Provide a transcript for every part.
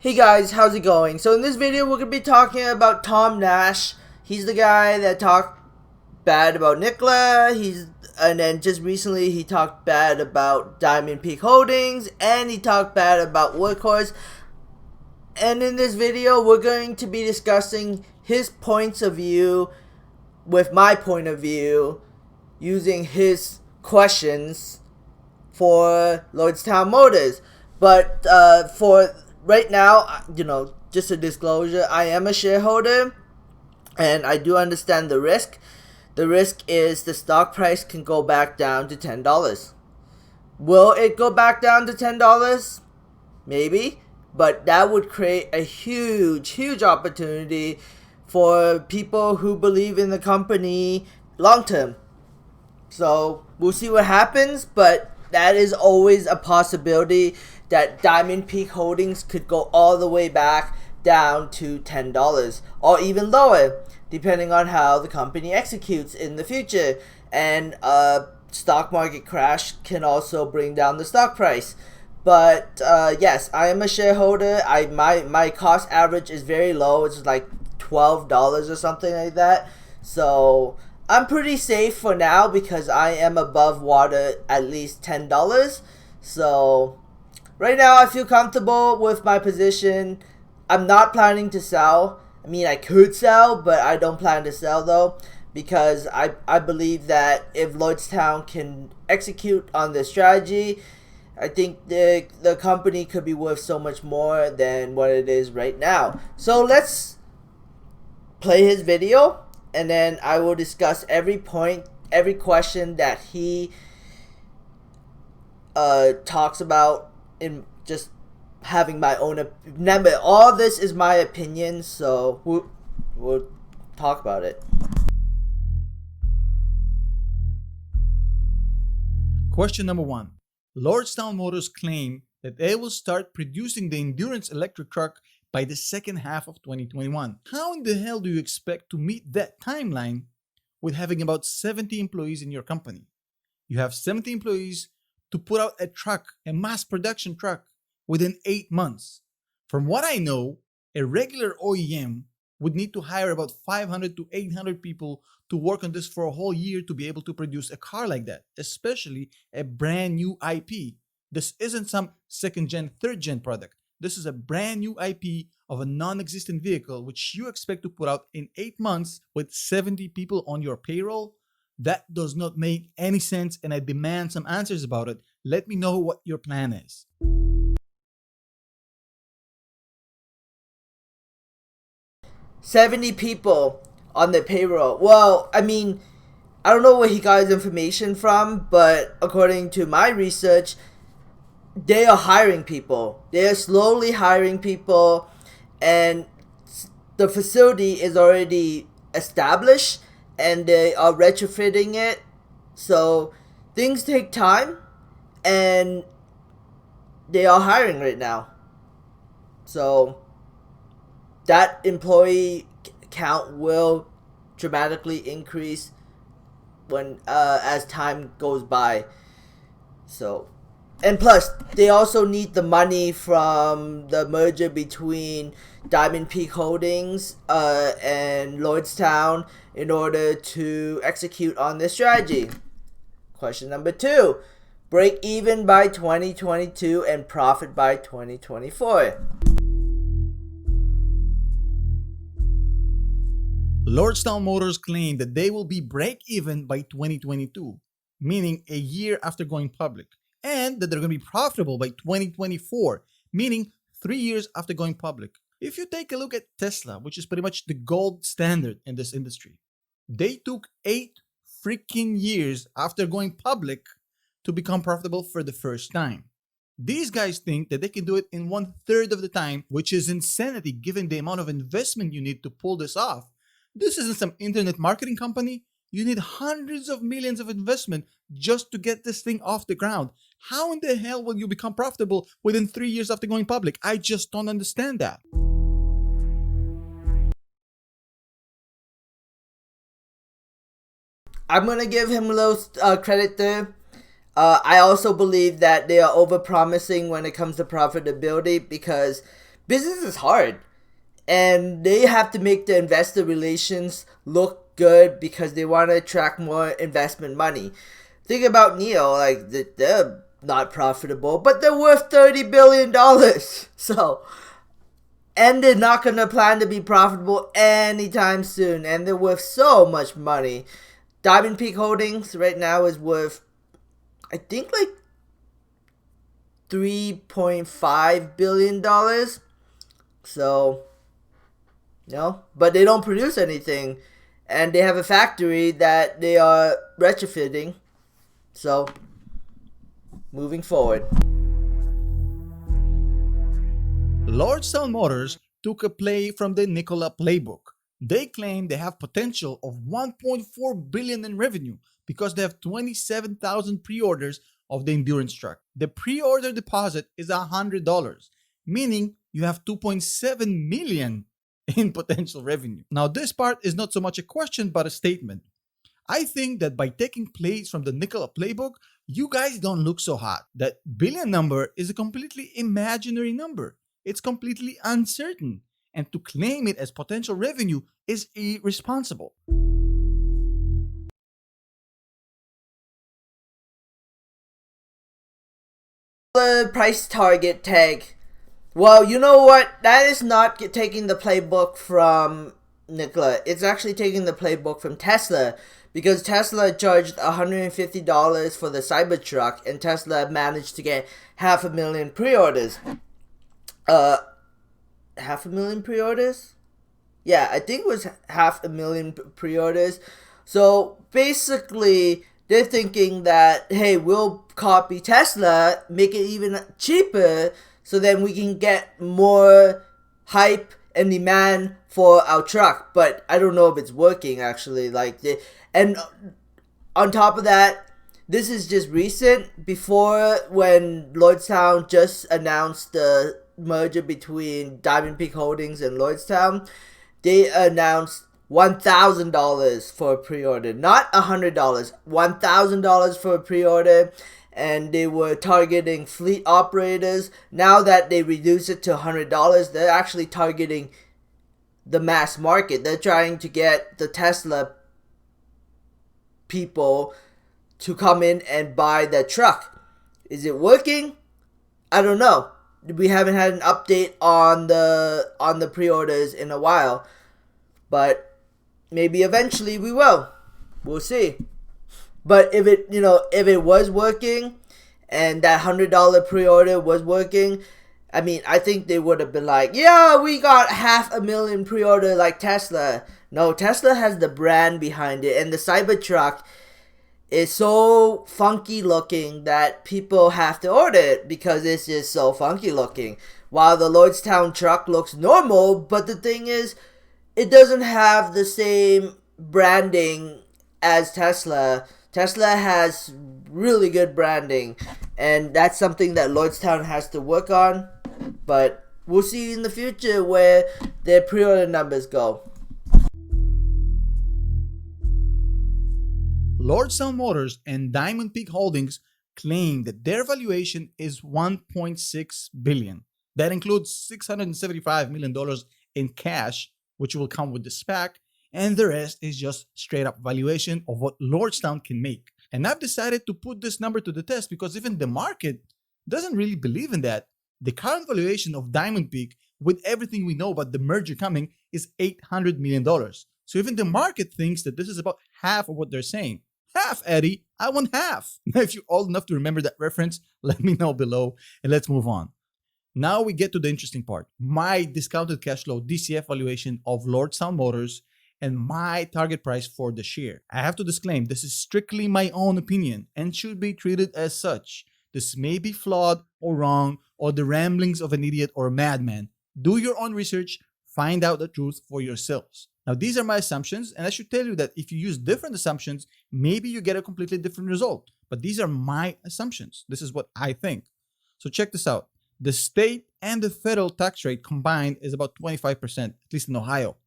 Hey guys, how's it going? So in this video we're going to be talking about Tom Nash. He's the guy that talked bad about Nikola. And then just recently he talked bad about Diamond Peak Holdings, and he talked bad about Workhorse. And in this video we're going to be discussing his points of view with my point of view using his questions for Lordstown Motors. But for right now, just a disclosure, I am a shareholder and I do understand the risk. The risk is the stock price can go back down to $10. Will it go back down to $10? Maybe, but that would create a huge opportunity for people who believe in the company long term. So we'll see what happens, but that is always a possibility that Diamond Peak Holdings could go all the way back down to $10 or even lower, depending on how the company executes in the future. And a stock market crash can also bring down the stock price. But yes, I am a shareholder. My cost average is very low. It's like $12 or something like that. So I'm pretty safe for now because I am above water at least $10. So right now I feel comfortable with my position. I'm not planning to sell. I mean, I could sell, but I don't plan to sell though, because I believe that if Lordstown can execute on this strategy, I think the company could be worth so much more than what it is right now. So let's play his video, and then I will discuss every point, every question that he talks about, in just having my own. Remember, all this is my opinion, so we'll talk about it. Question number 1. Lordstown Motors claim that they will start producing the endurance electric truck by the second half of 2021. How in the hell do you expect to meet that timeline with having about 70 employees in your company? You have 70 employees to put out a truck, a mass production truck, within 8 months. From what I know, a regular OEM would need to hire about 500 to 800 people to work on this for a whole year to be able to produce a car like that, especially a brand new IP. This isn't some second gen, third gen product. This is a brand new IP of a non-existent vehicle which you expect to put out in 8 months with 70 people on your payroll. That does not make any sense, and I demand some answers about it. Let me know what your plan is. $70 people on the payroll. Well, I mean, I don't know where he got his information from, but according to my research, they are hiring people. They are slowly hiring people, and the facility is already established, and they are retrofitting it. So things take time, and they are hiring right now. So that employee count will dramatically increase when as time goes by. So, and plus they also need the money from the merger between Diamond Peak Holdings and Lordstown in order to execute on this strategy. Question number 2. Break even by 2022 and profit by 2024. Lordstown Motors claim that they will be break-even by 2022, meaning a year after going public, and that they're going to be profitable by 2024, meaning 3 years after going public. If you take a look at Tesla, which is pretty much the gold standard in this industry, they took 8 freaking years after going public to become profitable for the first time. These guys think that they can do it in 1/3 of the time, which is insanity given the amount of investment you need to pull this off. This isn't some internet marketing company. You need hundreds of millions of investment just to get this thing off the ground. How in the hell will you become profitable within 3 years after going public? I just don't understand that. I'm going to give him a little credit there. I also believe that they are over-promising when it comes to profitability, because business is hard, and they have to make the investor relations look good because they want to attract more investment money. Think about Neo, like they're not profitable, but they're worth $30 billion. So, and they're not gonna plan to be profitable anytime soon, and they're worth so much money. Diamond Peak Holdings right now is worth, I think, like $3.5 billion. So, but they don't produce anything, and they have a factory that they are retrofitting. So, moving forward. Lordstown Motors took a play from the Nikola playbook. They claim they have potential of $1.4 billion in revenue because they have 27,000 pre-orders of the endurance truck. The pre-order deposit is $100, meaning you have $2.7 million in potential revenue. Now, this part is not so much a question but a statement. I think that by taking plays from the Nikola playbook, you guys don't look so hot. That billion number is a completely imaginary number. It's completely uncertain. And to claim it as potential revenue is irresponsible. The price target tag. Well, you know what? That is not taking the playbook from Nikola. It's actually taking the playbook from Tesla, because Tesla charged $150 for the Cybertruck, and Tesla managed to get 500,000 pre-orders. 500,000 pre-orders? Yeah, I think it was 500,000 pre-orders. So basically, they're thinking that, hey, we'll copy Tesla, make it even cheaper, so then we can get more hype and demand for our truck. But I don't know if it's working actually. And on top of that, this is just recent. Before, when Lordstown just announced the merger between Diamond Peak Holdings and Lordstown, they announced $1,000 for a pre-order, not $100, $1,000 for a pre-order, and they were targeting fleet operators. Now that they reduced it to $100, they're actually targeting the mass market. They're trying to get the Tesla people to come in and buy that truck. Is it working? I don't know. We haven't had an update on the pre-orders in a while, but maybe eventually we will. We'll see. But if it was working, and that $100 pre-order was working, I mean, I think they would have been like, yeah, we got 500,000 pre-order like Tesla. No, Tesla has the brand behind it, and the Cybertruck is so funky looking that people have to order it because it's just so funky looking. While the Lordstown truck looks normal, but the thing is, it doesn't have the same branding as Tesla. Tesla has really good branding, and that's something that Lordstown has to work on. But we'll see in the future where their pre-order numbers go. Lordstown Motors and Diamond Peak Holdings claim that their valuation is $1.6 billion. That includes $675 million in cash, which will come with the SPAC, and the rest is just straight up valuation of what Lordstown can make. And I've decided to put this number to the test because even the market doesn't really believe in that. The current valuation of Diamond Peak, with everything we know about the merger coming, is $800 million. So even the market thinks that this is about half of what they're saying. Half, Eddie. I want half. If you're old enough to remember that reference, let me know below and let's move on. Now we get to the interesting part. My discounted cash flow DCF valuation of Lordstown Motors and my target price for the share. I have to disclaim, this is strictly my own opinion and should be treated as such. This may be flawed or wrong or the ramblings of an idiot or a madman. Do your own research, find out the truth for yourselves. Now, these are my assumptions, and I should tell you that if you use different assumptions, maybe you get a completely different result. But these are my assumptions. This is what I think. So check this out. The state and the federal tax rate combined is about 25%, at least in Ohio.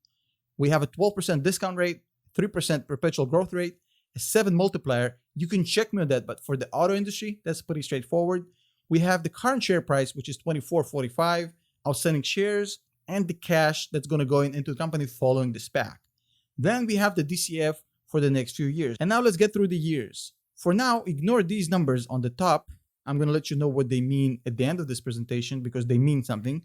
We have a 12% discount rate, 3% perpetual growth rate, a 7 multiplier. You can check me on that, but for the auto industry, that's pretty straightforward. We have the current share price, which is $24.45. outstanding shares, and the cash that's going to go into the company following the SPAC. Then we have the DCF for the next few years. And now let's get through the years. For now, ignore these numbers on the top. I'm going to let you know what they mean at the end of this presentation because they mean something.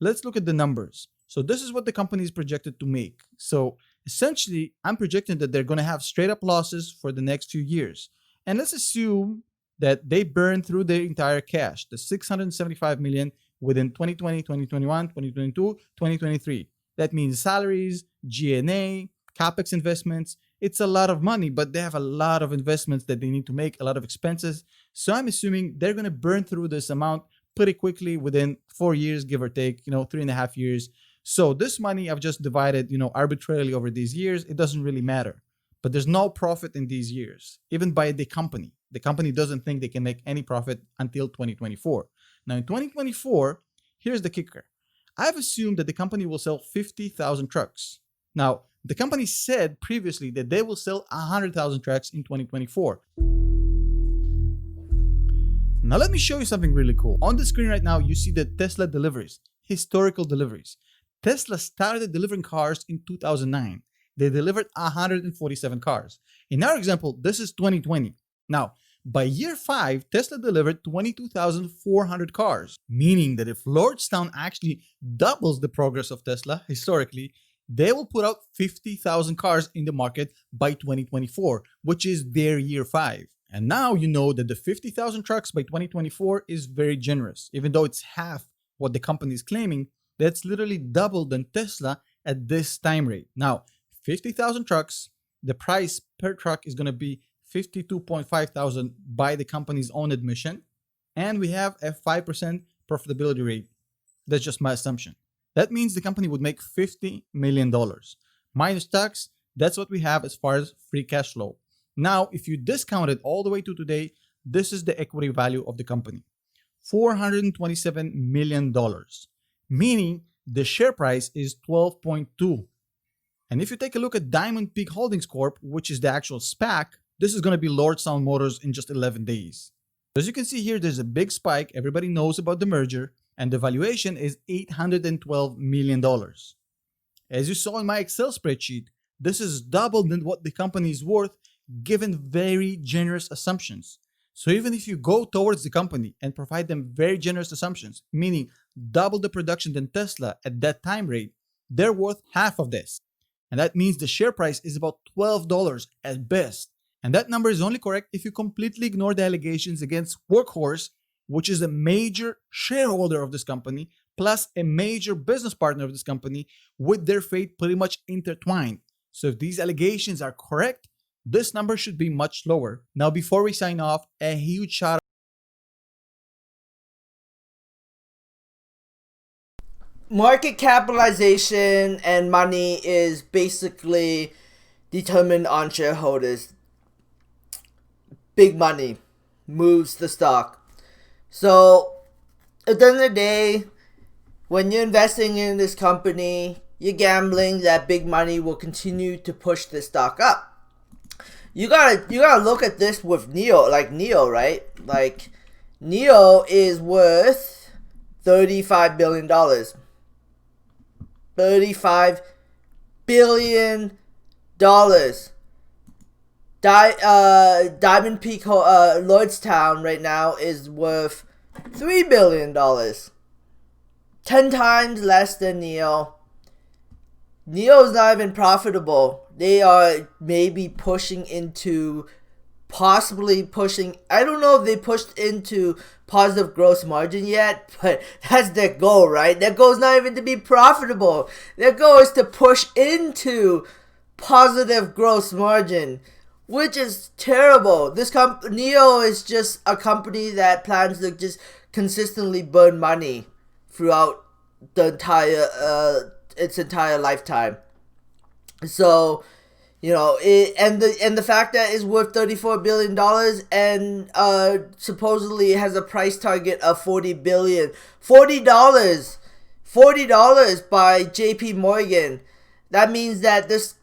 Let's look at the numbers. So this is what the company is projected to make. So essentially, I'm projecting that they're going to have straight up losses for the next few years. And let's assume that they burn through their entire cash, the $675 million within 2020, 2021, 2022, 2023. That means salaries, G&A, CapEx investments. It's a lot of money, but they have a lot of investments that they need to make, a lot of expenses. So I'm assuming they're going to burn through this amount pretty quickly within 4 years, give or take, 3.5 years. So this money I've just divided, arbitrarily over these years. It doesn't really matter. But there's no profit in these years, even by the company. The company doesn't think they can make any profit until 2024. Now in 2024, here's the kicker. I've assumed that the company will sell 50,000 trucks. Now, the company said previously that they will sell 100,000 trucks in 2024. Now let me show you something really cool. On the screen right now, you see the Tesla deliveries, historical deliveries. Tesla started delivering cars in 2009. They delivered 147 cars. In our example, this is 2020. Now, by year 5, Tesla delivered 22,400 cars, meaning that if Lordstown actually doubles the progress of Tesla historically, they will put out 50,000 cars in the market by 2024, which is their year 5. And now you know that the 50,000 trucks by 2024 is very generous. Even though it's half what the company is claiming, that's literally double than Tesla at this time rate. Now, 50,000 trucks, the price per truck is going to be $52.5 thousand by the company's own admission. And we have a 5% profitability rate. That's just my assumption. That means the company would make $50 million. Minus tax, that's what we have as far as free cash flow. Now, if you discount it all the way to today, this is the equity value of the company. $427 million. Meaning the share price is 12.2. And if you take a look at Diamond Peak Holdings Corp, which is the actual SPAC, this is going to be Lordstown Motors in just 11 days. As you can see here, there's a big spike. Everybody knows about the merger. And the valuation is $812 million. As you saw in my Excel spreadsheet, this is double than what the company is worth given very generous assumptions. So even if you go towards the company and provide them very generous assumptions, meaning double the production than Tesla at that time rate, they're worth half of this. And that means the share price is about $12 at best. And that number is only correct if you completely ignore the allegations against Workhorse, which is a major shareholder of this company, plus a major business partner of this company, with their fate pretty much intertwined. So if these allegations are correct, this number should be much lower. Now, before we sign off, a huge shout out. Market capitalization and money is basically determined on shareholders. Big money moves the stock. So, at the end of the day, when you're investing in this company, you're gambling that big money will continue to push the stock up. You gotta look at this with NIO, right? Like, NIO is worth $35 billion. $35 billion. Diamond Peak Lordstown right now is worth $3 billion. 10 times less than NIO. NIO is not even profitable. They are maybe possibly pushing, I don't know if they pushed into positive gross margin yet, but that's their goal, right? Their goal is not even to be profitable. Their goal is to push into positive gross margin, which is terrible. NIO is just a company that plans to just consistently burn money throughout the its entire lifetime. So, and the fact that it's worth $34 billion and supposedly has a price target of $40 billion. $40 by JP Morgan. That means that this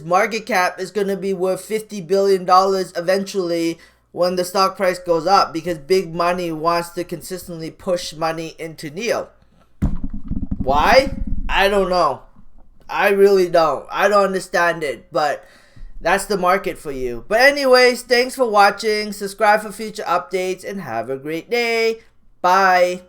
market cap is going to be worth $50 billion eventually when the stock price goes up, because big money wants to consistently push money into NIO. Why? I don't know. I really don't. I don't understand it, but that's the market for you. But anyways, thanks for watching. Subscribe for future updates and have a great day. Bye.